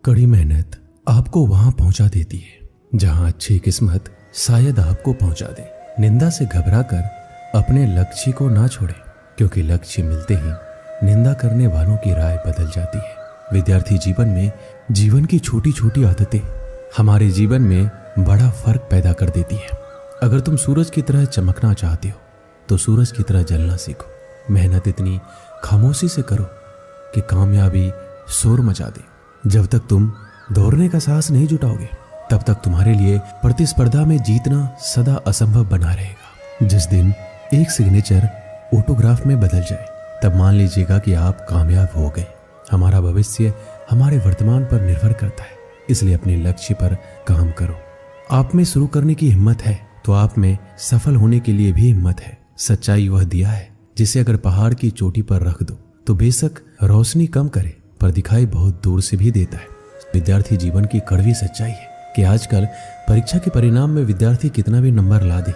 कड़ी मेहनत आपको वहां पहुंचा देती है जहां अच्छी किस्मत शायद आपको पहुंचा दे। निंदा से घबराकर अपने लक्ष्य को ना छोड़े, क्योंकि लक्ष्य मिलते ही निंदा करने वालों की राय बदल जाती है। विद्यार्थी जीवन में जीवन की छोटी छोटी आदतें हमारे जीवन में बड़ा फर्क पैदा कर देती है। अगर तुम सूरज की तरह चमकना चाहते हो तो सूरज की तरह जलना सीखो। मेहनत इतनी खामोशी से करो कि कामयाबी शोर मचा दे। जब तक तुम दौड़ने का साहस नहीं जुटाओगे तब तक तुम्हारे लिए प्रतिस्पर्धा में जीतना सदा असंभव बना रहेगा। जिस दिन एक सिग्नेचर ऑटोग्राफ में बदल जाए तब मान लीजिएगा कि आप कामयाब हो गए। हमारा भविष्य हमारे वर्तमान पर निर्भर करता है, इसलिए अपने लक्ष्य पर काम करो। आप में शुरू करने की हिम्मत है तो आप में सफल होने के लिए भी हिम्मत है। सच्चाई वह दिया है जिसे अगर पहाड़ की चोटी पर रख दो तो बेशक रोशनी कम करे पर दिखाई बहुत दूर से भी देता है। विद्यार्थी जीवन की कड़वी सच्चाई है कि आजकल परीक्षा के परिणाम में विद्यार्थी कितना भी नंबर ला दे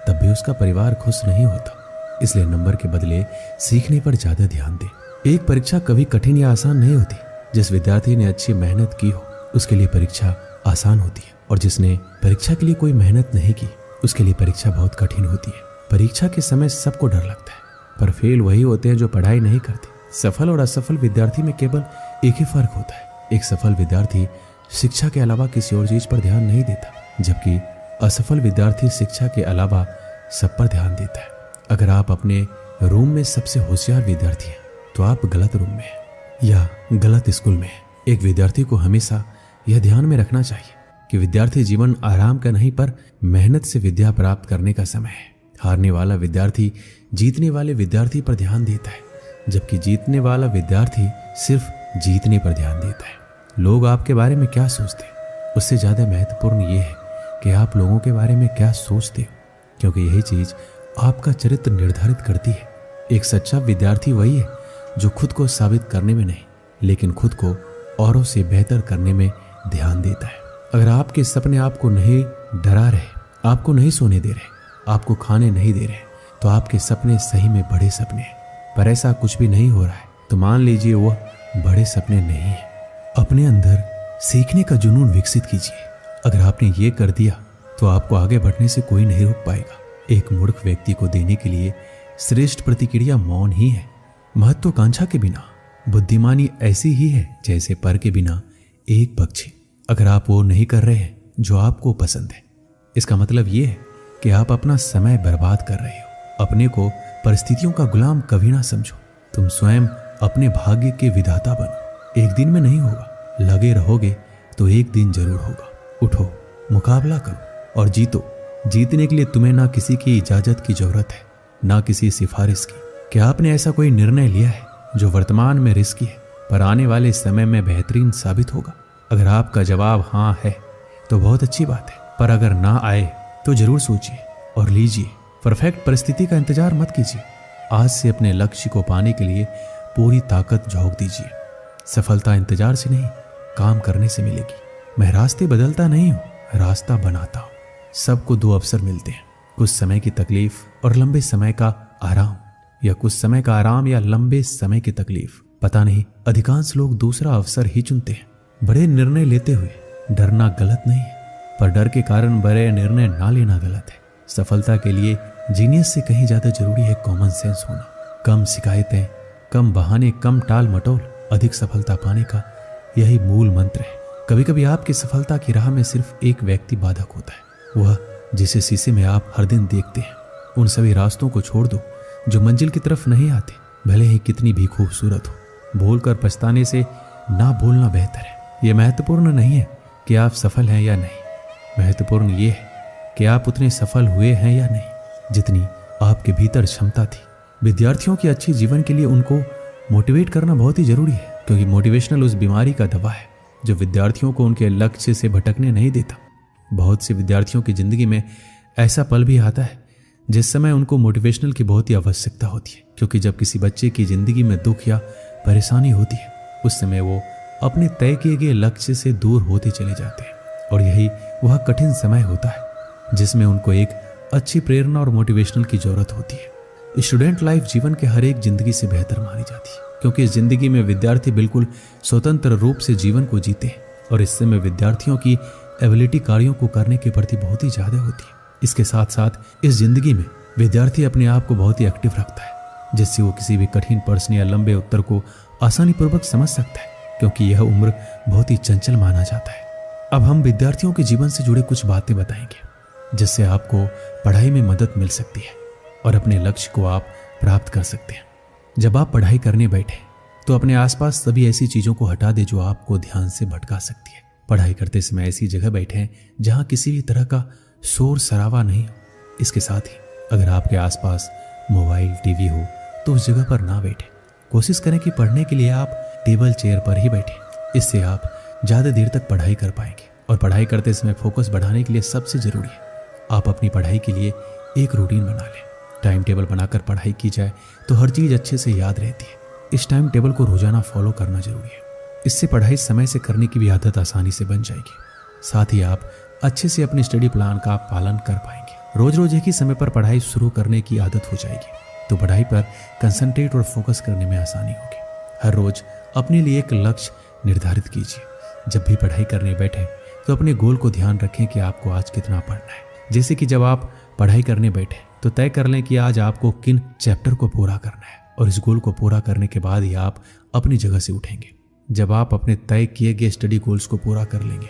तब भी उसका परिवार खुश नहीं होता। इसलिए नंबर के बदले सीखने पर ज्यादा ध्यान दे। एक परीक्षा कभी कठिन या आसान नहीं होती। जिस विद्यार्थी ने अच्छी मेहनत की हो उसके लिए परीक्षा आसान होती है, और जिसने परीक्षा के लिए कोई मेहनत नहीं की उसके लिए परीक्षा बहुत कठिन होती है। परीक्षा के समय सबको डर लगता है, पर फेल वही होते हैं जो पढ़ाई नहीं करते। सफल और असफल विद्यार्थी में केवल एक ही फर्क होता है। एक सफल विद्यार्थी शिक्षा के अलावा किसी और चीज पर ध्यान नहीं देता, जबकि असफल विद्यार्थी शिक्षा के अलावा सब पर ध्यान देता है। अगर आप अपने रूम में सबसे होशियार विद्यार्थी हैं तो आप गलत रूम में हैं या गलत स्कूल में हैं। एक विद्यार्थी को हमेशा यह ध्यान में रखना चाहिए कि विद्यार्थी जीवन आराम का नहीं पर मेहनत से विद्या प्राप्त करने का समय है। हारने वाला विद्यार्थी जीतने वाले विद्यार्थी पर ध्यान देता है, जबकि जीतने वाला विद्यार्थी सिर्फ जीतने पर ध्यान देता है। लोग आपके बारे में क्या सोचते हैं उससे ज्यादा महत्वपूर्ण यह है कि आप लोगों के बारे में क्या सोचते हो, क्योंकि यही चीज आपका चरित्र निर्धारित करती है। एक सच्चा विद्यार्थी वही है जो खुद को साबित करने में नहीं लेकिन खुद को औरों से बेहतर करने में ध्यान देता है। अगर आपके सपने आपको नहीं डरा रहे, आपको नहीं सोने दे रहे, आपको खाने नहीं दे रहे, तो आपके सपने सही में बड़े सपने हैं। पर ऐसा कुछ भी नहीं हो रहा है तो मान लीजिए वह बड़े सपने नहीं है। अपने अंदर सीखने का जुनून विकसित कीजिए। अगर आपने ये कर दिया तो आपको आगे बढ़ने से कोई नहीं रोक पाएगा। एक मूर्ख व्यक्ति को देने के लिए श्रेष्ठ प्रतिक्रिया मौन ही है। महत्वाकांक्षा के बिना बुद्धिमानी ऐसी ही है जैसे पर के बिना एक पक्षी। अगर आप वो नहीं कर रहे हैं जो आपको पसंद है, इसका मतलब ये है कि आप अपना समय बर्बाद कर रहे हो। अपने को परिस्थितियों का गुलाम कभी ना समझो। तुम स्वयं अपने भाग्य के विधाता बनो। एक दिन में नहीं होगा, लगे रहोगे तो एक दिन जरूर होगा। उठो, मुकाबला करो और जीतो। जीतने के लिए तुम्हें ना किसी की इजाजत की जरूरत है ना किसी सिफारिश की। क्या आपने ऐसा कोई निर्णय लिया है जो वर्तमान में रिस्की है पर आने वाले समय में बेहतरीन साबित होगा? अगर आपका जवाब हाँ है तो बहुत अच्छी बात है, पर अगर ना आए तो जरूर सोचिए और लीजिए। परफेक्ट परिस्थिति का इंतजार मत कीजिए। आज से अपने लक्ष्य को पाने के लिए पूरी ताकत झोंक दीजिए। सफलता इंतजार से नहीं, काम करने से मिलेगी। मैं रास्ते बदलता नहीं हूँ, रास्ता बनाता हूँ। सबको दो अवसर मिलते हैं, कुछ समय की तकलीफ और लंबे समय का आराम, या कुछ समय का आराम या लंबे समय की तकलीफ। पता नहीं, अधिकांश लोग दूसरा अवसर ही चुनते हैं। बड़े निर्णय लेते हुए डरना गलत नहीं है, पर डर के कारण बड़े निर्णय ना लेना गलत है। सफलता के लिए जीनियस से कहीं ज्यादा जरूरी है कॉमन सेंस होना। कम शिकायतें, कम बहाने, कम टाल मटोल, अधिक सफलता पाने का यही मूल मंत्र है। कभी कभी आपकी सफलता की राह में सिर्फ एक व्यक्ति बाधक होता है, वह जिसे शीशे में आप हर दिन देखते हैं। उन सभी रास्तों को छोड़ दो जो मंजिल की तरफ नहीं आते, भले ही कितनी भी खूबसूरत हो। बोलकर पछताने से ना बोलना बेहतर है। यह महत्वपूर्ण नहीं है कि आप सफल हैं या नहीं, महत्वपूर्ण यह है कि आप उतने सफल हुए हैं या नहीं जितनी आपके भीतर क्षमता थी। विद्यार्थियों की अच्छी जीवन के लिए उनको मोटिवेट करना बहुत ही जरूरी है, क्योंकि मोटिवेशनल उस बीमारी का दवा है जो विद्यार्थियों को उनके लक्ष्य से भटकने नहीं देता। बहुत से विद्यार्थियों की जिंदगी में ऐसा पल भी आता है जिस समय उनको मोटिवेशनल की बहुत ही आवश्यकता होती है, क्योंकि जब किसी बच्चे की जिंदगी में दुख या परेशानी होती है उस समय वो अपने तय किए गए लक्ष्य से दूर होते चले जाते हैं, और यही वह कठिन समय होता है जिसमें उनको एक अच्छी प्रेरणा और मोटिवेशनल की जरूरत होती है। स्टूडेंट लाइफ जीवन के हर एक जिंदगी से बेहतर मानी जाती है, क्योंकि इस जिंदगी में विद्यार्थी बिल्कुल स्वतंत्र रूप से जीवन को जीते हैं और इससे में विद्यार्थियों की एबिलिटी कार्यों को करने के प्रति बहुत ही ज़्यादा होती है। इसके साथ साथ इस जिंदगी में विद्यार्थी अपने आप को बहुत ही एक्टिव रखता है, जिससे वो किसी भी कठिन प्रश्न या लंबे उत्तर को आसानी पूर्वक समझ सकता है, क्योंकि यह उम्र बहुत ही चंचल माना जाता है। अब हम विद्यार्थियों के जीवन से जुड़े कुछ बातें बताएंगे, जिससे आपको पढ़ाई में मदद मिल सकती है और अपने लक्ष्य को आप प्राप्त कर सकते हैं। जब आप पढ़ाई करने बैठे तो अपने आसपास सभी ऐसी चीज़ों को हटा दे जो आपको ध्यान से भटका सकती है। पढ़ाई करते समय ऐसी जगह बैठें जहां किसी भी तरह का शोर शराबा नहीं हो। इसके साथ ही अगर आपके आसपास मोबाइल, टीवी हो तो उस जगह पर ना बैठें। कोशिश करें कि पढ़ने के लिए आप टेबल चेयर पर ही बैठें। इससे आप ज़्यादा देर तक पढ़ाई कर पाएंगे। और पढ़ाई करते समय फोकस बढ़ाने के लिए सबसे ज़रूरी है आप अपनी पढ़ाई के लिए एक रूटीन बना लें। टाइम टेबल बनाकर पढ़ाई की जाए तो हर चीज़ अच्छे से याद रहती है। इस टाइम टेबल को रोजाना फॉलो करना जरूरी है। इससे पढ़ाई समय से करने की भी आदत आसानी से बन जाएगी। साथ ही आप अच्छे से अपने स्टडी प्लान का पालन कर पाएंगे। रोज रोज एक ही समय पर पढ़ाई शुरू करने की आदत हो जाएगी तो पढ़ाई पर कंसंट्रेट और फोकस करने में आसानी होगी। हर रोज अपने लिए एक लक्ष्य निर्धारित कीजिए। जब भी पढ़ाई करने बैठे तो अपने गोल को ध्यान रखें कि आपको आज कितना पढ़ना है। जैसे कि जब आप पढ़ाई करने बैठे तो तय कर लें कि आज आपको किन चैप्टर को पूरा करना है, और इस गोल को पूरा करने के बाद ही आप अपनी जगह से उठेंगे। जब आप अपने तय किए गए स्टडी गोल्स को पूरा कर लेंगे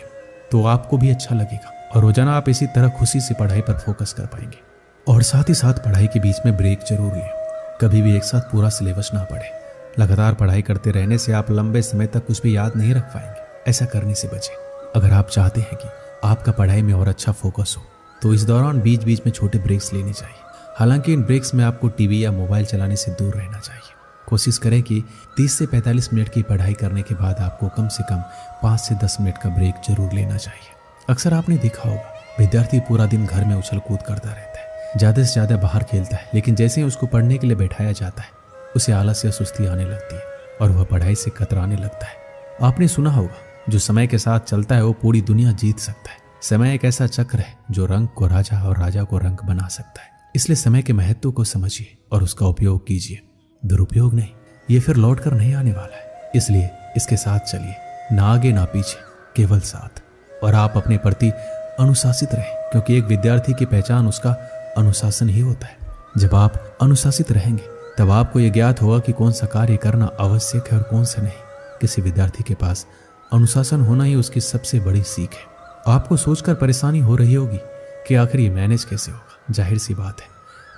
तो आपको भी अच्छा लगेगा और रोजाना आप इसी तरह खुशी से पढ़ाई पर फोकस कर पाएंगे। और साथ ही साथ पढ़ाई के बीच में ब्रेक जरूर लें। कभी भी एक साथ पूरा सिलेबस ना पढ़े। लगातार पढ़ाई करते रहने से आप लंबे समय तक कुछ भी याद नहीं रख पाएंगे। ऐसा करने से बचें। अगर आप चाहते हैं कि आपका पढ़ाई में और अच्छा फोकस हो तो इस दौरान बीच बीच में छोटे ब्रेक्स लेने चाहिए। हालांकि इन ब्रेक्स में आपको टीवी या मोबाइल चलाने से दूर रहना चाहिए। कोशिश करें कि 30 से 45 मिनट की पढ़ाई करने के बाद आपको कम से कम 5 से 10 मिनट का ब्रेक जरूर लेना चाहिए। अक्सर आपने देखा होगा विद्यार्थी पूरा दिन घर में उछल कूद करता रहता है, ज़्यादा से ज़्यादा बाहर खेलता है, लेकिन जैसे ही उसको पढ़ने के लिए बैठाया जाता है उसे आलस या सुस्ती आने लगती है और वह पढ़ाई से कतराने लगता है। आपने सुना होगा जो समय के साथ चलता है वो पूरी दुनिया जीत सकता है। समय एक ऐसा चक्र है जो रंग को राजा और राजा को रंग बना सकता है। इसलिए समय के महत्व को समझिए और उसका उपयोग कीजिए, दुरुपयोग नहीं। ये फिर लौट कर नहीं आने वाला है, इसलिए इसके साथ चलिए, ना आगे ना पीछे, केवल साथ। और आप अपने प्रति अनुशासित रहें, क्योंकि एक विद्यार्थी की पहचान उसका अनुशासन ही होता है। जब आप अनुशासित रहेंगे तब आपको यह ज्ञात होगा कि कौन सा कार्य करना आवश्यक है और कौन सा नहीं। किसी विद्यार्थी के पास अनुशासन होना ही उसकी सबसे बड़ी सीख है। आपको सोचकर परेशानी हो रही होगी कि आखिर ये मैनेज कैसे होगा। जाहिर सी बात है,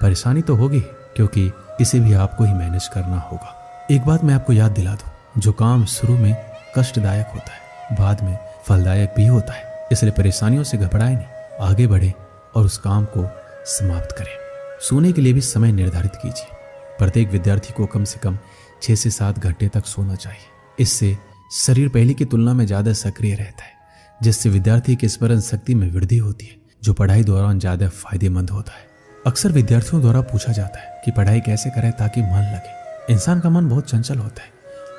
परेशानी तो होगी, क्योंकि इसे भी आपको ही मैनेज करना होगा। एक बात मैं आपको याद दिला दूं, जो काम शुरू में कष्टदायक होता है बाद में फलदायक भी होता है। इसलिए परेशानियों से घबराएं नहीं, आगे बढ़ें और उस काम को समाप्त करें। सोने के लिए भी समय निर्धारित कीजिए। प्रत्येक विद्यार्थी को कम से कम 6 से 7 घंटे तक सोना चाहिए। इससे शरीर पहले की तुलना में ज्यादा सक्रिय रहता है, जिससे विद्यार्थी की स्मरण शक्ति में वृद्धि होती है, जो पढ़ाई दौरान ज्यादा फायदेमंद होता है। अक्सर विद्यार्थियों द्वारा पूछा जाता है कि पढ़ाई कैसे करें ताकि मन लगे। इंसान का मन बहुत चंचल होता है,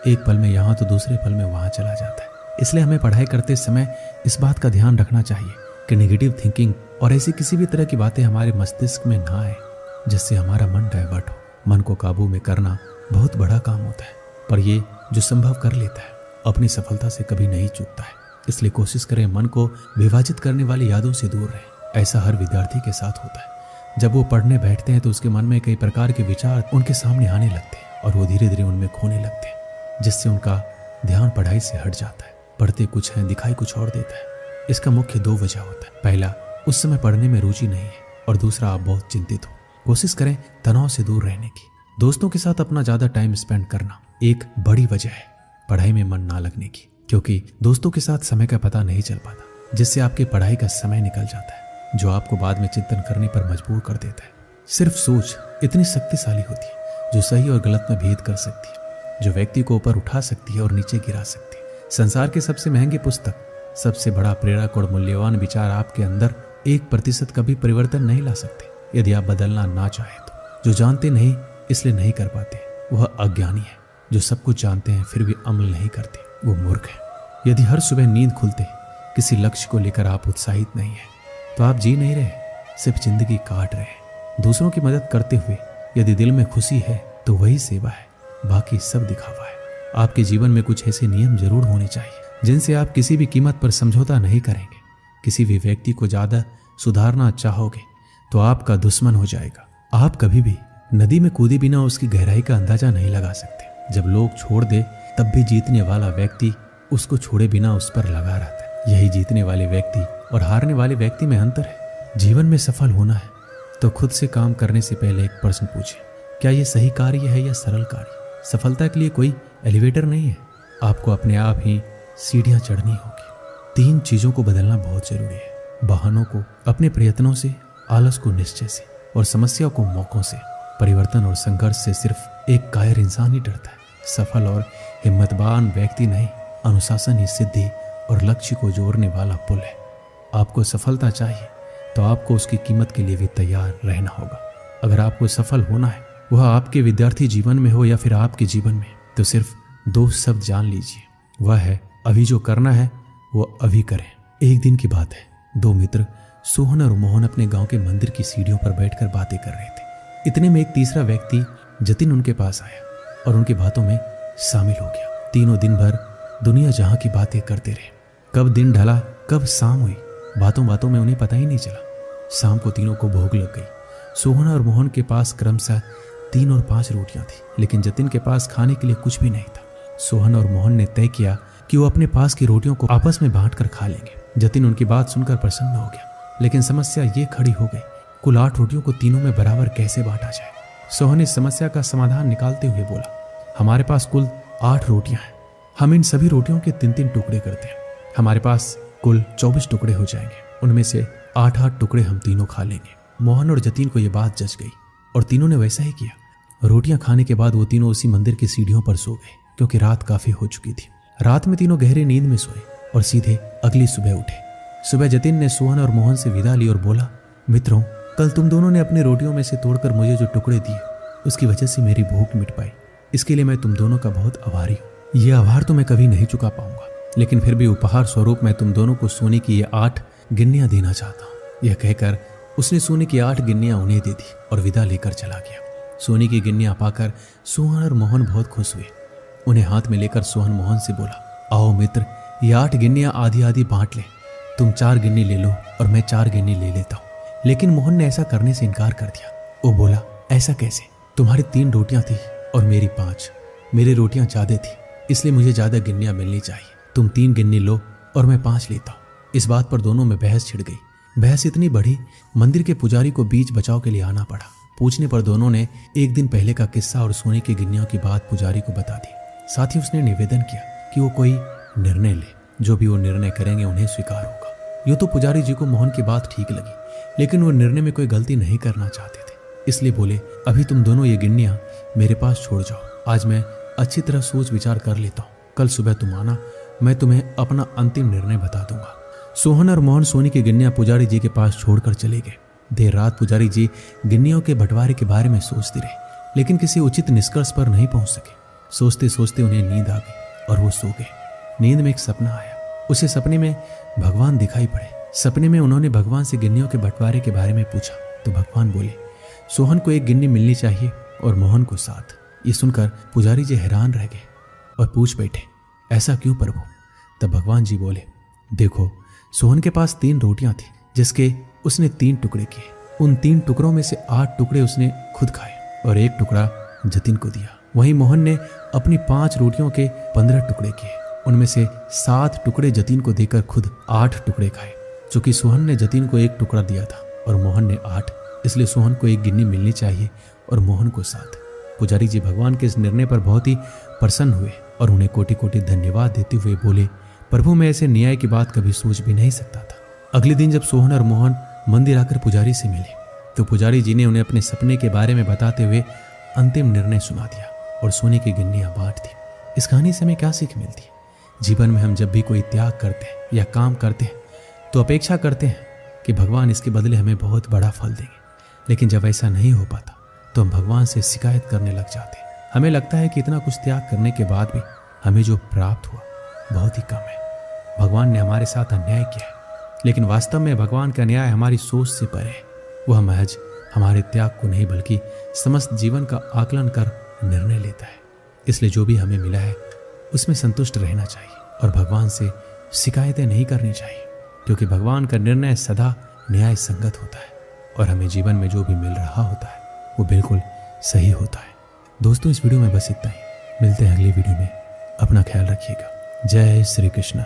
एक पल में यहाँ तो दूसरे पल में वहाँ चला जाता है। इसलिए हमें पढ़ाई करते समय इस बात का ध्यान रखना चाहिए कि नेगेटिव थिंकिंग और ऐसी किसी भी तरह की बातें हमारे मस्तिष्क में ना आए जिससे हमारा मन डाइवर्ट हो। मन को काबू में करना बहुत बड़ा काम होता है, पर ये जो संभव कर लेता है अपनी सफलता से कभी नहीं चूकता है। इसलिए कोशिश करें मन को विभाजित करने वाली यादों से दूर रहें। ऐसा हर विद्यार्थी के साथ होता है। जब वो पढ़ने बैठते हैं तो उसके मन में कई प्रकार के विचार उनके सामने आने लगते हैं और वो धीरे धीरे उनमें खोने लगते हैं, जिससे उनका ध्यान पढ़ाई से हट जाता है। पढ़ते कुछ है, दिखाई कुछ और देता है। इसका मुख्य 2 वजह होता है। पहला, उस समय पढ़ने में रुचि नहीं है, और दूसरा, आप बहुत चिंतित हो। कोशिश करें तनाव से दूर रहने की। दोस्तों के साथ अपना ज्यादा टाइम स्पेंड करना एक बड़ी वजह है पढ़ाई में मन ना लगने की, क्योंकि दोस्तों के साथ समय का पता नहीं चल पाता, जिससे आपकी पढ़ाई का समय निकल जाता है, जो आपको बाद में चिंतन करने पर मजबूर कर देता है। सिर्फ सोच इतनी शक्तिशाली होती है जो सही और गलत में भेद कर सकती है, जो व्यक्ति को ऊपर उठा सकती है और नीचे गिरा सकती है। संसार के सबसे महंगे पुस्तक, सबसे बड़ा प्रेरक और मूल्यवान विचार आपके अंदर 1% का भी परिवर्तन नहीं ला सकते यदि आप बदलना ना चाहे तो। जो जानते नहीं इसलिए नहीं कर पाते वह अज्ञानी है। जो सब कुछ जानते हैं फिर भी अमल नहीं करते वो मूर्ख है। यदि हर सुबह नींद खुलते किसी लक्ष्य को लेकर आप उत्साहित नहीं है तो आप जी नहीं रहे, सिर्फ जिंदगी काट रहे हैं। दूसरों की मदद करते हुए यदि दिल में खुशी है तो वही सेवा है, बाकी सब दिखावा है। आपके जीवन में कुछ ऐसे नियम जरूर होने चाहिए जिनसे आप किसी भी कीमत पर समझौता नहीं करेंगे। किसी भी व्यक्ति को ज़्यादा सुधारना चाहोगे तो आपका दुश्मन हो जाएगा। आप कभी भी नदी में कूदे बिना उसकी गहराई का अंदाजा नहीं लगा सकते। जब लोग छोड़ दे तब भी जीतने वाला व्यक्ति उसको छोड़े बिना उस पर लगा रहता है। यही जीतने वाले व्यक्ति और हारने वाले व्यक्ति में अंतर है। जीवन में सफल होना है तो खुद से काम करने से पहले एक प्रश्न पूछें, क्या ये सही कार्य है या सरल कार्य? सफलता के लिए कोई एलिवेटर नहीं है, आपको अपने आप ही सीढ़ियां चढ़नी होगी। 3 चीजों को बदलना बहुत जरूरी है, बहानों को अपने प्रयत्नों से, आलस को निश्चय से और समस्या को मौकों से। परिवर्तन और संघर्ष से सिर्फ एक कायर इंसान ही डरता है। सफल और हिम्मतवान व्यक्ति नहीं, अनुशासन ही सिद्धि और लक्ष्य को जोड़ने वाला पुल है। आपको सफलता चाहिए तो आपको उसकी कीमत के लिए भी तैयार रहना होगा। अगर आपको सफल होना है, वह आपके विद्यार्थी जीवन में हो या फिर आपके जीवन में, तो सिर्फ 2 शब्द जान लीजिए, वह है अभी जो करना है वो अभी करें। एक दिन की बात है, 2 मित्र सोहन और मोहन अपने गांव के मंदिर की सीढ़ियों पर बैठकर बातें कर रहे थे। इतने में एक तीसरा व्यक्ति जतिन उनके पास आया और उनकी बातों में शामिल हो गया। तीनों दिन भर दुनिया जहां की बातें करते रहे। कब दिन ढला, कब शाम हुई, बातों बातों में उन्हें पता ही नहीं चला। शाम को तीनों को भूख लग गई। सोहन और मोहन के पास क्रमशः 3 और 5 रोटियां थी, लेकिन जतिन के पास खाने के लिए कुछ भी नहीं था। सोहन और मोहन ने तय किया कि वो अपने पास की रोटियों को आपस में बांटकर खा लेंगे। जतिन उनकी बात सुनकर प्रसन्न हो गया, लेकिन समस्या ये खड़ी हो गई, कुल 8 रोटियों को तीनों में बराबर कैसे बांटा जाए। सोहन इस समस्या का समाधान निकालते हुए बोला, हमारे पास कुल 8 रोटियां हैं, हम इन सभी रोटियों के 3-3 टुकड़े करते हैं। हमारे पास कुल 24 टुकड़े हो जाएंगे, उनमें से 8-8 टुकड़े हम तीनों खा लेंगे। मोहन और जतिन को यह बात जच गई और तीनों ने वैसा ही किया। रोटियां खाने के बाद वो तीनों उसी मंदिर की सीढ़ियों पर सो गए, क्योंकि रात काफी हो चुकी थी। रात में तीनों गहरे नींद में सोए और सीधे अगली सुबह उठे। सुबह जतिन ने सोहन और मोहन से विदा ली और बोला, मित्रों, कल तुम दोनों ने अपनी रोटियों में से तोड़कर मुझे जो टुकड़े दिए, उसकी वजह से मेरी भूख मिट पाई। इसके लिए मैं तुम दोनों का बहुत आभारी हूँ। यह आभार तो मैं कभी नहीं चुका पाऊंगा, लेकिन फिर भी उपहार स्वरूप मैं तुम दोनों को सोने की ये 8 गिन्नियां देना चाहता हूँ। यह कहकर उसने सोने की 8 गिन्नियां उन्हें दे दी और विदा लेकर चला गया। सोने की गिन्नियां पाकर सोहन और मोहन बहुत खुश हुए। उन्हें हाथ में लेकर सोहन मोहन से बोला, आओ मित्र, ये 8 गिन्नियां आधी आधी बांट ले। तुम 4 गिन्नी ले लो और मैं 4 गिन्नी ले लेता हूँ। लेकिन मोहन ने ऐसा करने से इनकार कर दिया। वो बोला, ऐसा कैसे? तुम्हारी 3 रोटियां थी और मेरी 5। मेरी रोटियां ज्यादा थी, इसलिए मुझे ज्यादा गिन्नियां मिलनी चाहिए। तुम 3 गिन्नी लो और मैं 5 लेता हूँ। इस बात पर दोनों में बहस छिड़ गई। बहस इतनी बढ़ी, मंदिर के पुजारी को बीच बचाव के लिए आना पड़ा। पूछने पर दोनों ने एक दिन पहले का किस्सा और सोने की गिन्नियों की बात पुजारी को बता दी। साथ ही उसने निवेदन किया कि वो कोई निर्णय ले, जो भी वो निर्णय करेंगे उन्हें स्वीकार होगा। यूं तो पुजारी जी को मोहन की बात ठीक लगी, लेकिन वो निर्णय में कोई गलती नहीं करना चाहते थे, इसलिए बोले, अभी तुम दोनों ये गिन्नियां मेरे पास छोड़ जाओ। आज मैं अच्छी तरह सोच विचार कर लेता हूँ। कल सुबह तुम आना, मैं तुम्हें अपना अंतिम निर्णय बता दूंगा। सोहन और मोहन सोने की गिन्नियां पुजारी जी के पास छोड़कर चले गए। देर रात पुजारी जी गिन्नियों के बंटवारे के बारे में सोचते रहे, लेकिन किसी उचित निष्कर्ष पर नहीं पहुंच सके। सोचते सोचते उन्हें नींद आ गई और वो सो गए। नींद में एक सपना आया। उसे सपने में भगवान दिखाई पड़े। सपने में उन्होंने भगवान से गिन्नियों के बंटवारे के बारे में पूछा तो भगवान बोले, सोहन को 1 गिन्नी मिलनी चाहिए और मोहन को 7। ये सुनकर पुजारी जी हैरान रह गए और पूछ बैठे, ऐसा क्यों प्रभु? तब भगवान जी बोले, देखो, सोहन के पास 3 रोटियां थी, जिसके उसने 3 टुकड़े किए। उन 3 टुकड़ों में से 8 टुकड़े उसने खुद खाए और 1 टुकड़ा जतिन को दिया। वहीं मोहन ने अपनी 5 रोटियों के 15 टुकड़े किए। उनमें से 7 टुकड़े जतिन को देकर खुद 8 टुकड़े खाए। चूंकि सोहन ने जतिन को 1 टुकड़ा दिया था और मोहन ने 8, इसलिए सोहन को 1 गिन्नी मिलनी चाहिए और मोहन को 7। पुजारी जी भगवान के इस निर्णय पर बहुत ही प्रसन्न हुए और उन्हें कोटि कोटि धन्यवाद देते हुए बोले, प्रभु, मैं ऐसे न्याय की बात कभी सोच भी नहीं सकता था। अगले दिन जब सोहन और मोहन मंदिर आकर पुजारी से मिले तो पुजारी जी ने उन्हें अपने सपने के बारे में बताते हुए अंतिम निर्णय सुना दिया और सोने की गिन्नियां बांट दी। इस कहानी से हमें क्या सीख मिलती है? जीवन में हम जब भी कोई त्याग करते हैं या काम करते हैं तो अपेक्षा करते हैं कि भगवान इसके बदले हमें बहुत बड़ा फल देंगे, लेकिन जब ऐसा नहीं हो पाता तो हम भगवान से शिकायत करने लग जाते हैं। हमें लगता है कि इतना कुछ त्याग करने के बाद भी हमें जो प्राप्त हुआ बहुत ही कम है। भगवान ने हमारे साथ अन्याय किया है, लेकिन वास्तव में भगवान का न्याय हमारी सोच से परे है। वह महज हमारे त्याग को नहीं बल्कि समस्त जीवन का आकलन कर निर्णय लेता है। इसलिए जो भी हमें मिला है उसमें संतुष्ट रहना चाहिए। और भगवान से शिकायतें नहीं करनी चाहिए, क्योंकि भगवान का निर्णय सदा न्याय संगत होता है और हमें जीवन में जो भी मिल रहा होता है वो बिल्कुल सही होता है। दोस्तों, इस वीडियो में बस इतना ही। मिलते हैं अगली वीडियो में। अपना ख्याल रखिएगा। जय श्री कृष्ण।